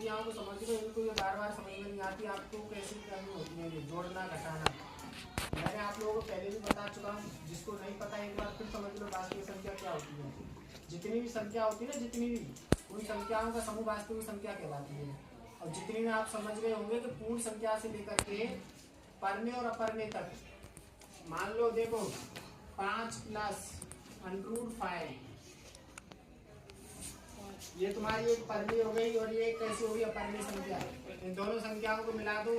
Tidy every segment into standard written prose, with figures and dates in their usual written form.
संख्याओं को समझ लो, इनको ये बार बार समझ में नहीं आती आपको कैसे करनी होती है, ये जोड़ना घटाना। मैंने आप लोगों को पहले भी बता चुका हूँ, जिसको नहीं पता एक बार फिर समझ लो वास्तविक संख्या क्या होती है। जितनी भी संख्या होती है ना, जितनी भी उन संख्याओं का समूह वास्तविक संख्या कहलाती है। और जितनी में आप समझ गए होंगे कि पूर्ण संख्या से लेकर के परमे और अपरमे तक, मान लो देखो 5 प्लस √5, ये तुम्हारी एक परमी हो गई और ये कैसी हो गई अपरमी संख्या। इन दोनों संख्याओं को मिला दो,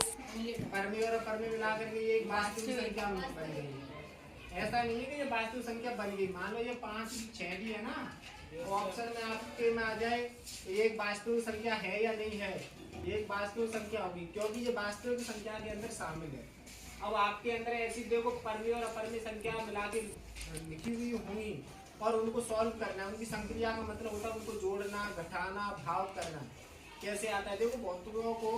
परमी और अपरमी मिला करके ये एक वास्तविक संख्या बन गई। ऐसा नहीं है कि ये वास्तविक संख्या बन गई। मान लो ये 5 6 भी है ना, तो ऑप्शन में आपके में आ जाए ये एक वास्तविक संख्या है या नहीं है। ये एक वास्तविक संख्या होगी क्योंकि ये वास्तविक संख्या के अंदर शामिल है। अब आपके अंदर ऐसी देखो परमी और अपरमी संख्या मिला के लिखी हुई होंगी और उनको सॉल्व करना है। उनकी संक्रिया का मतलब होता है उनको जोड़ना, घटाना, भाग करना। कैसे आता है देखो, बहुतों को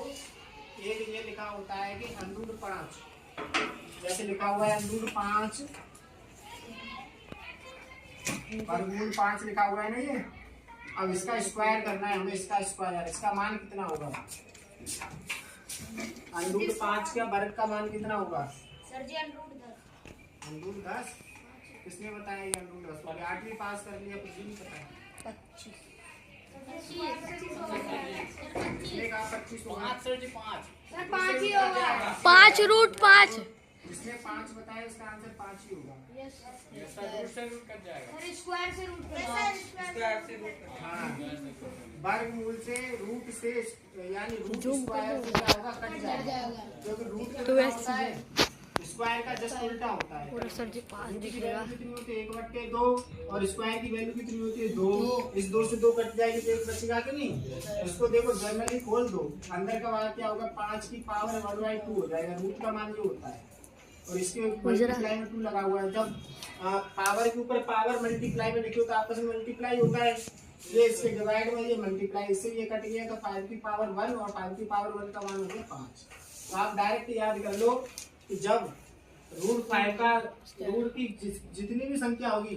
एक ये लिखा होता है कि √5, जैसे लिखा हुआ है √5 वर्गमूल 5 लिखा हुआ है ना ये। अब इसका स्क्वायर करना है हमें, इसका स्क्वायर, इसका मान कितना होगा? √5 का वर्ग का मान कितना होगा सर जी? √10। किसने बताया ये √10? वाले 8वीं पास कर लिया, कुछ नहीं पता है। 25 किसने कहा 25 होगा? 5 ही होगा। 5√5। जिसने 5 बताया इसका आंसर 5 ही होगा। स्क्वायर से रूट हाँ, वर्गमूल से रूट से यानी रूट स्क्वायर से क्या होगा? कट जाएगा। क्योंकि रूट का क्या होता है? स्क्वायर का जस्ट उल्टा होता है। पूरा सर जी 5 रूट की दिखेगा। वैल्यू कितनी होती है? 1/2 और स्क्वायर की वैल्यू कितनी होती है? 2। इस 2 से 2 कट जाएगी तो 1 बचेगा कि नहीं? इसको देखो जनरली खोल दो, अंदर का मान क्या होगा? 5 की पावर 1/2 हो जाएगा। रूट का मान ये होता है और इसके मल्टीप्लाई में 2 लगा हुआ है। जब पावर के ऊपर पावर मल्टीप्लाई में लिखो तो आपस में मल्टीप्लाई होता है। ये इसके डिवाइड में ये मल्टीप्लाई, इससे ये कट गया तो 5 की पावर 1 और 5 की पावर 1 का मान हो गया 5। तो आप डायरेक्ट याद कर लो कि जब √5 का रूट की जितनी भी संख्या होगी